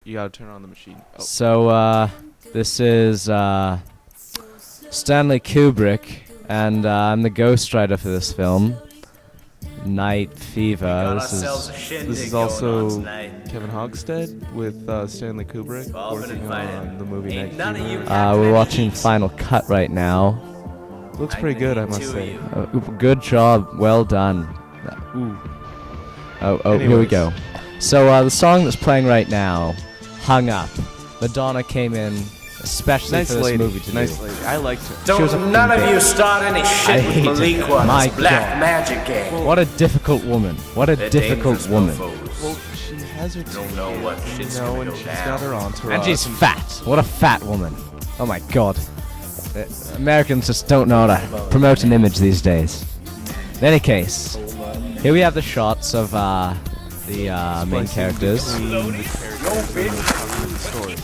You gotta turn on the machine. Oh. So, this is Stanley Kubrick, and I'm the ghostwriter for this film, Night Fever. This is also Kevin Hogstead with Stanley Kubrick working on the movie Night Fever. We're watching Final Cut right now. Looks pretty good, I must say. Good job, well done. Ooh. Oh, here we Anyways. go. So, the song that's playing right now, Hung Up. Madonna came in especially Nice for this lady. movie to Nice do. lady. I liked her. She was a Don't none of bitch. you start any I shit hate with it. Malik on My this black God. magic game. What a difficult woman. What a They're difficult dangerous woman. mofos. Well, she has her Don't know what shit's know, gonna and go she's down. got her entourage. And she's fat. What a fat woman. Oh my God. Americans just don't know how to promote an image these days. In any case, here we have the shots of the main characters. Between the characters and the telling of the story.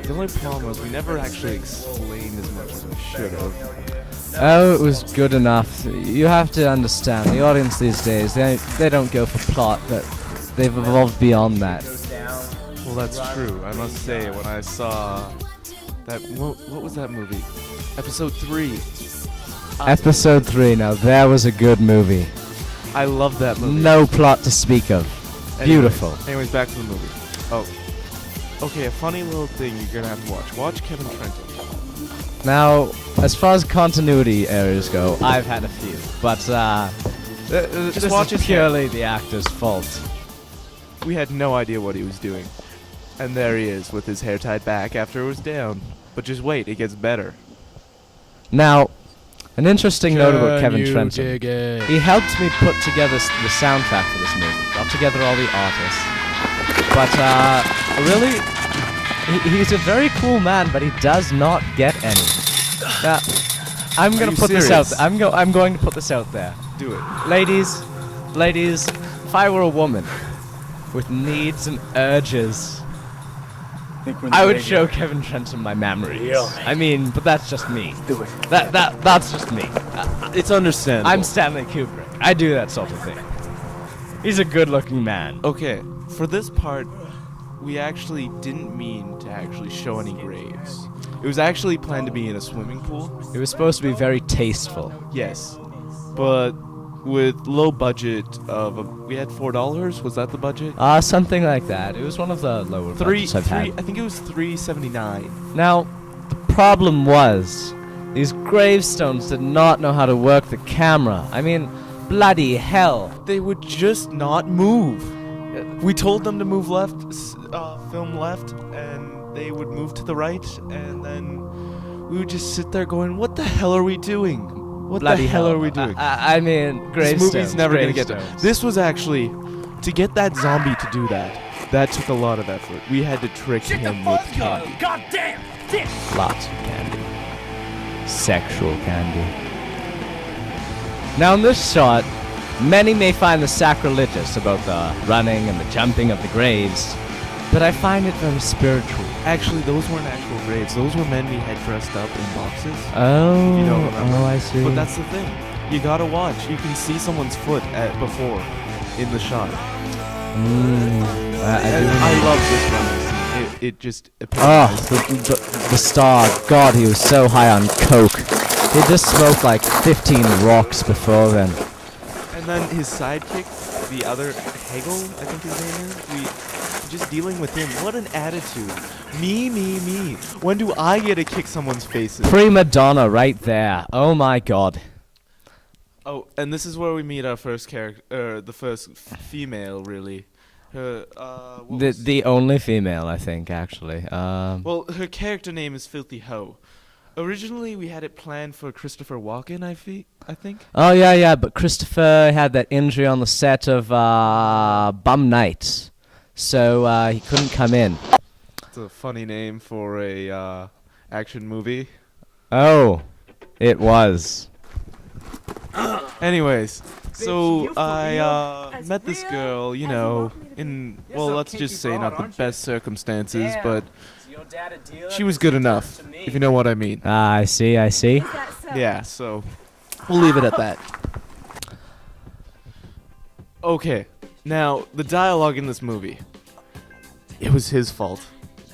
The only problem was we never actually explained as much as we should have. Oh, it was good enough. You have to understand, the audience these days, they don't go for plot, but they've evolved beyond that. Well, that's true. I must say, when I saw that, what was that movie? Episode 3. Episode 3, now there was a good movie. I love that movie. No plot to speak of. Beautiful. Anyways, back to the movie. Oh. Okay, a funny little thing you're gonna have to watch. Watch Kevin Trenton. Now, as far as continuity errors go, I've had a few, but this watch is his hair. purely the actor's fault. We had no idea what he was doing. And there he is, with his hair tied back after it was down. But just wait, it gets better. Now, an interesting note about Kevin Trenton. He helped me put together the soundtrack for this movie. Got together all the artists. But really, he's a very cool man, but he does not get any. Now, I'm gonna you put this out. serious? I'm going to put this out there. Do it. Ladies, if I were a woman with needs and urges, I would show Kevin Trenton my memories. I mean, but that's just me. Do it. That's just me. It's understandable. I'm Stanley Kubrick. I do that sort of thing. He's a good-looking man. Okay, for this part, we actually didn't mean to actually show any graves. It was actually planned to be in a swimming pool. It was supposed to be very tasteful. Yes. But with low budget of we had $4, was that the budget? Something like that. It was one of the lower budgets I've I had. think it was $3.79. Now, the problem was, these gravestones did not know how to work the camera. I mean, bloody hell. They would just not move. We told them to move left, film left, and they would move to the right, and then we would just sit there going, "What the hell are we doing? What Bloody the hell hell are we doing?" I mean, This gravestones. movie's never gonna get there. gravestones. This was actually to get that zombie to do that. That took a lot of effort. We had to trick him with candy. Goddamn! Lots of candy. Sexual candy. Now in this shot, many may find the sacrilegious about the running and the jumping of the graves, but I find it very spiritual. Actually, those weren't actual graves. Those were men we had dressed up in boxes. Oh, You don't remember. I see. But that's the thing. You gotta watch. You can see someone's foot before in the shot. I And do. I love this running scene. It just Oh, epitomized the star. God, he was so high on coke. He just smoked like 15 rocks before then. And then his sidekick, the other Hegel, I think his name is. We just dealing with him. What an attitude. Me. When do I get to kick someone's faces? Prima donna right there. Oh my God. Oh, and this is where we meet our first character, the first female, really. Her, what was- The only female, I think, actually. well, her character name is Filthy Ho. Originally, we had it planned for Christopher Walken, I think. Oh yeah, but Christopher had that injury on the set of Bum Night, so he couldn't come in. It's a funny name for a action movie. Oh, it was. Anyways, so I met this girl, you know, in, well, let's just say not the best circumstances, but she was good enough, if you know what I mean. I see. Yeah, so we'll leave it at that. Okay, now, the dialogue in this movie, it was his fault.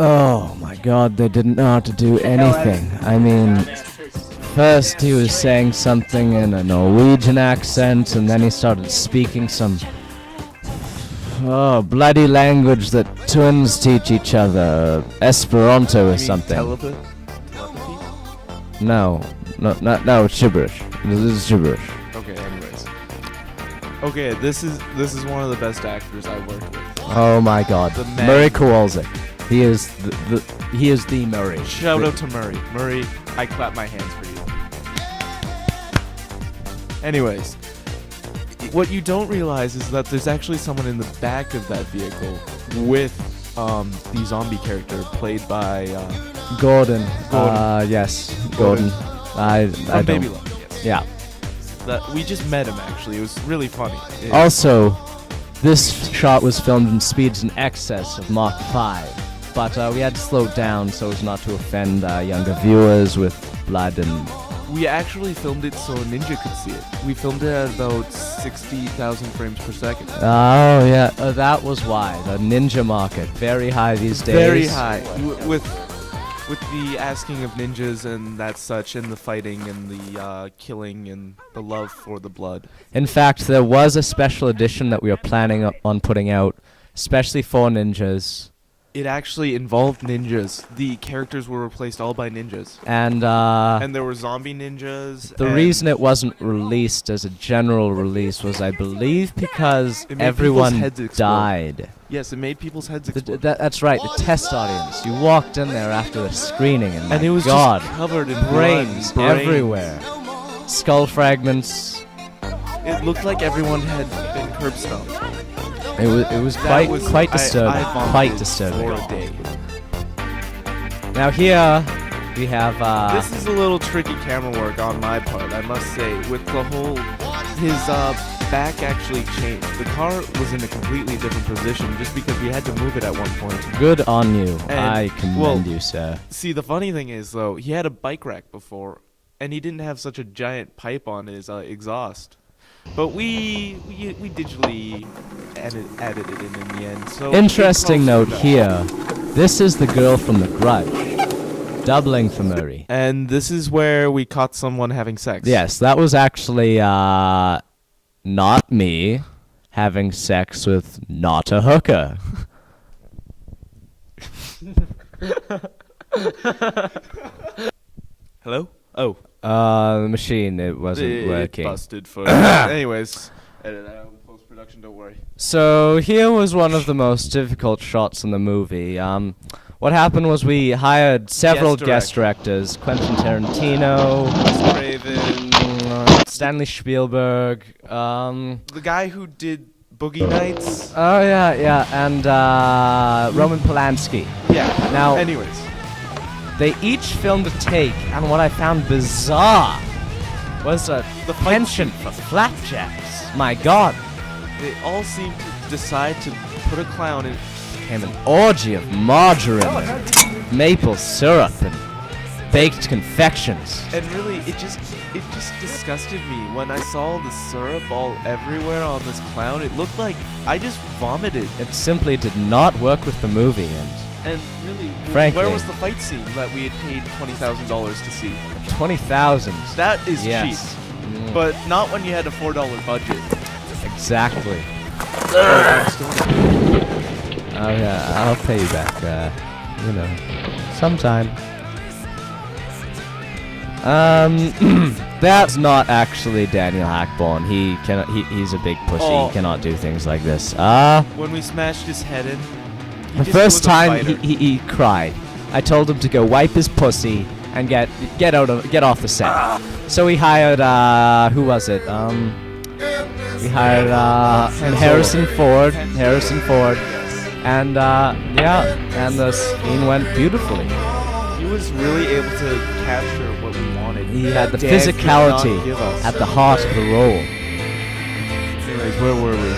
Oh my god, they didn't know how to do anything. I mean, first he was saying something in a Norwegian accent, and then he started speaking some bloody language that twins teach each other, Esperanto or something. Telepathy? No, it's gibberish. This is gibberish. Okay, anyways. Okay, this is one of the best actors I've worked with. Oh my god, The man. Murray Kowalczyk. He is the Murray. Shout out to Murray. Murray, I clap my hands for you. Anyways, what you don't realize is that there's actually someone in the back of that vehicle with the zombie character played by Gordon. Gordon. Yes, Gordon. I from don't. Baby Love. Yes. Yeah. That we just met him actually. It was really funny. Also, this shot was filmed in speeds in excess of Mach 5, but we had to slow it down so as not to offend younger viewers with blood and... We actually filmed it so a ninja could see it. We filmed it at about 60,000 frames per second. Oh, yeah, that was why. The ninja market, very high these days. Very high. With the asking of ninjas and that such, and the fighting and the killing and the love for the blood. In fact, there was a special edition that we were planning on putting out, especially for ninjas. It actually involved ninjas. The characters were replaced all by ninjas. And there were zombie ninjas. the reason it wasn't released as a general release was, I believe, because It made everyone people's heads explode. died. Yes, it made people's heads explode. That's right, the test audience. You walked in there after the screening, and, And it was God, just covered in brains blood, brains everywhere, skull fragments. It looked like everyone had been curb stomped. It was That quite disturbing. I vomited Quite disturbing. for a day. Now here we have This is a little tricky camera work on my part, I must say. With the whole, his back actually changed. The car was in a completely different position just because we had to move it at one point. good on you. And, I commend well, you, sir. See, the funny thing is though, he had a bike rack before, and he didn't have such a giant pipe on his exhaust. But we digitally added it in the end. So Interesting it note calls here. This is the girl from The Grudge, doubling for Murray. And this is where we caught someone having sex. Yes, that was actually not me having sex with not a hooker. Hello? Oh. The machine, it wasn't It working. busted for anyways. Edit that out in post-production, don't worry. So here was one of the most difficult shots in the movie. What happened was we hired several guest directors, Quentin Tarantino, Wes Craven, Stanley Spielberg, the guy who did Boogie Nights. oh yeah, and Roman Polanski. Yeah. Now, Anyways. they each filmed a take, and what I found bizarre was the penchant for flapjacks. My God, They all seem to decide to put a clown in. became an orgy of margarine, and maple syrup, and baked confections. And really, it just disgusted me when I saw the syrup all everywhere on this clown. It looked like I just vomited. It simply did not work with the movie, And really, Frankly. where was the fight scene that we had paid $20,000 to see? and 20,000. That is Yes. cheap, Mm, but not when you had a $4 budget. exactly. Oh yeah, I'll pay you back. Sometime. That's not actually Daniel Hackborn. He cannot. He's a big pussy. Oh. He cannot do things like this. When we smashed his head in, The first time he cried. I told him to go wipe his pussy and get off the set. So we hired who was it? We hired Harrison Ford. And and the scene went beautifully. He was really able to capture what we wanted. He had the Dan could not physicality give us. at the heart of the role. Anyways, where were we?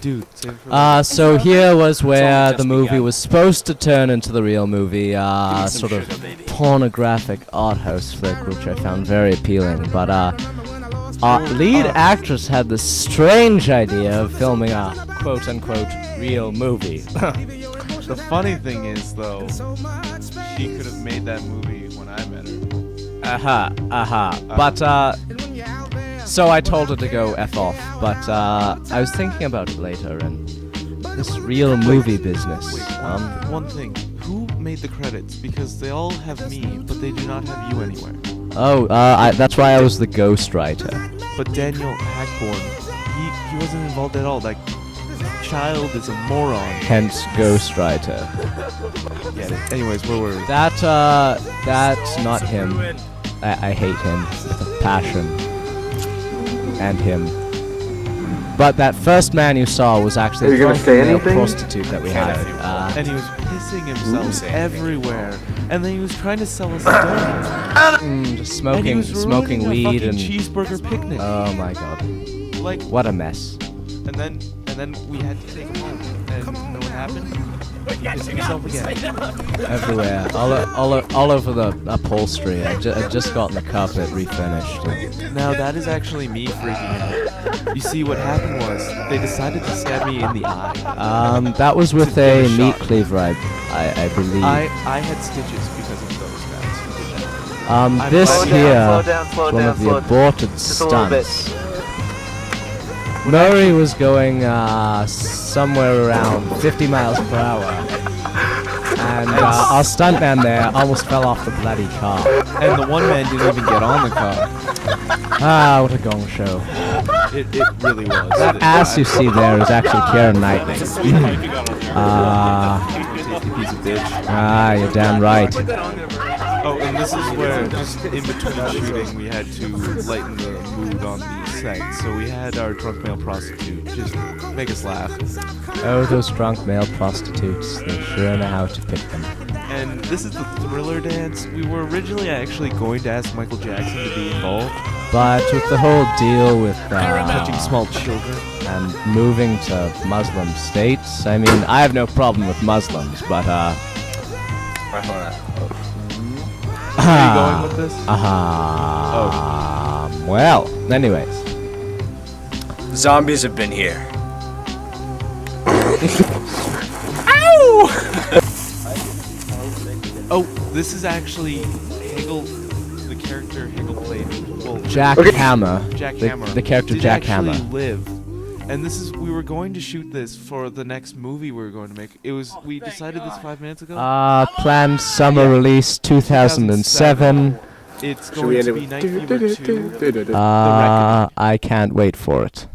Dude, save it for the- So here was where just the movie begun. was supposed to turn into the real movie, sort of pornographic art house flick, which I found very appealing. But our lead actress had this strange idea of filming a quote-unquote real movie. The funny thing is, though, she could have made that movie when I met her. But, so I told her to go F off, but, I was thinking about it later, and this real movie business. One thing. Who made the credits? Because they all have me, but they do not have you anywhere. Oh, that's why I was the ghostwriter. But Daniel Hackborn, he wasn't involved at all. That child is a moron. Hence, ghostwriter. Get it. Anyways, where were we? That's not him. I hate him with a passion. And him. But that first man you saw was actually a drunken male prostitute that we hired. And he was pissing himself everywhere. And then he was trying to sell us donuts. Just smoking weed and cheeseburger picnic. Oh my god! Like what a mess. And then we had to take him home. And you know what happened? He pissed himself again. Everywhere, all over the upholstery. I just got the carpet refinished. Now that is actually me freaking out. You see, what happened was they decided to stab me in the eye. That was with a meat cleaver, I believe. I had stitches because of those guys. This here is one of the aborted stunts. Murray was going somewhere around 50 miles per hour. And our stuntman there almost fell off the bloody car. And the one man didn't even get on the car. Ah, what a gong show. It really was. That ass you see there is actually Keira Knightley. Piece of bitch. You're damn right. Oh, and this is where, just in between shooting, we had to lighten the mood on the set. So we had our drunk male prostitute just make us laugh. Oh, those drunk male prostitutes. They sure know how to pick them. And this is the Thriller dance. We were originally actually going to ask Michael Jackson to be involved. But with the whole deal with touching small children and moving to Muslim states, I mean, I have no problem with Muslims, but where are you going with this? Well, anyways. Zombies have been here. Ow! Oh, this is actually Hegel, the character Hegel played. Well, Jack Hammer. Jack Hammer. The character did Jack Hammer. Live. And we were going to shoot this for the next movie we were going to make. We decided this 5 minutes ago. Planned summer release 2007. It's going to be Night Fever 2. I can't wait for it.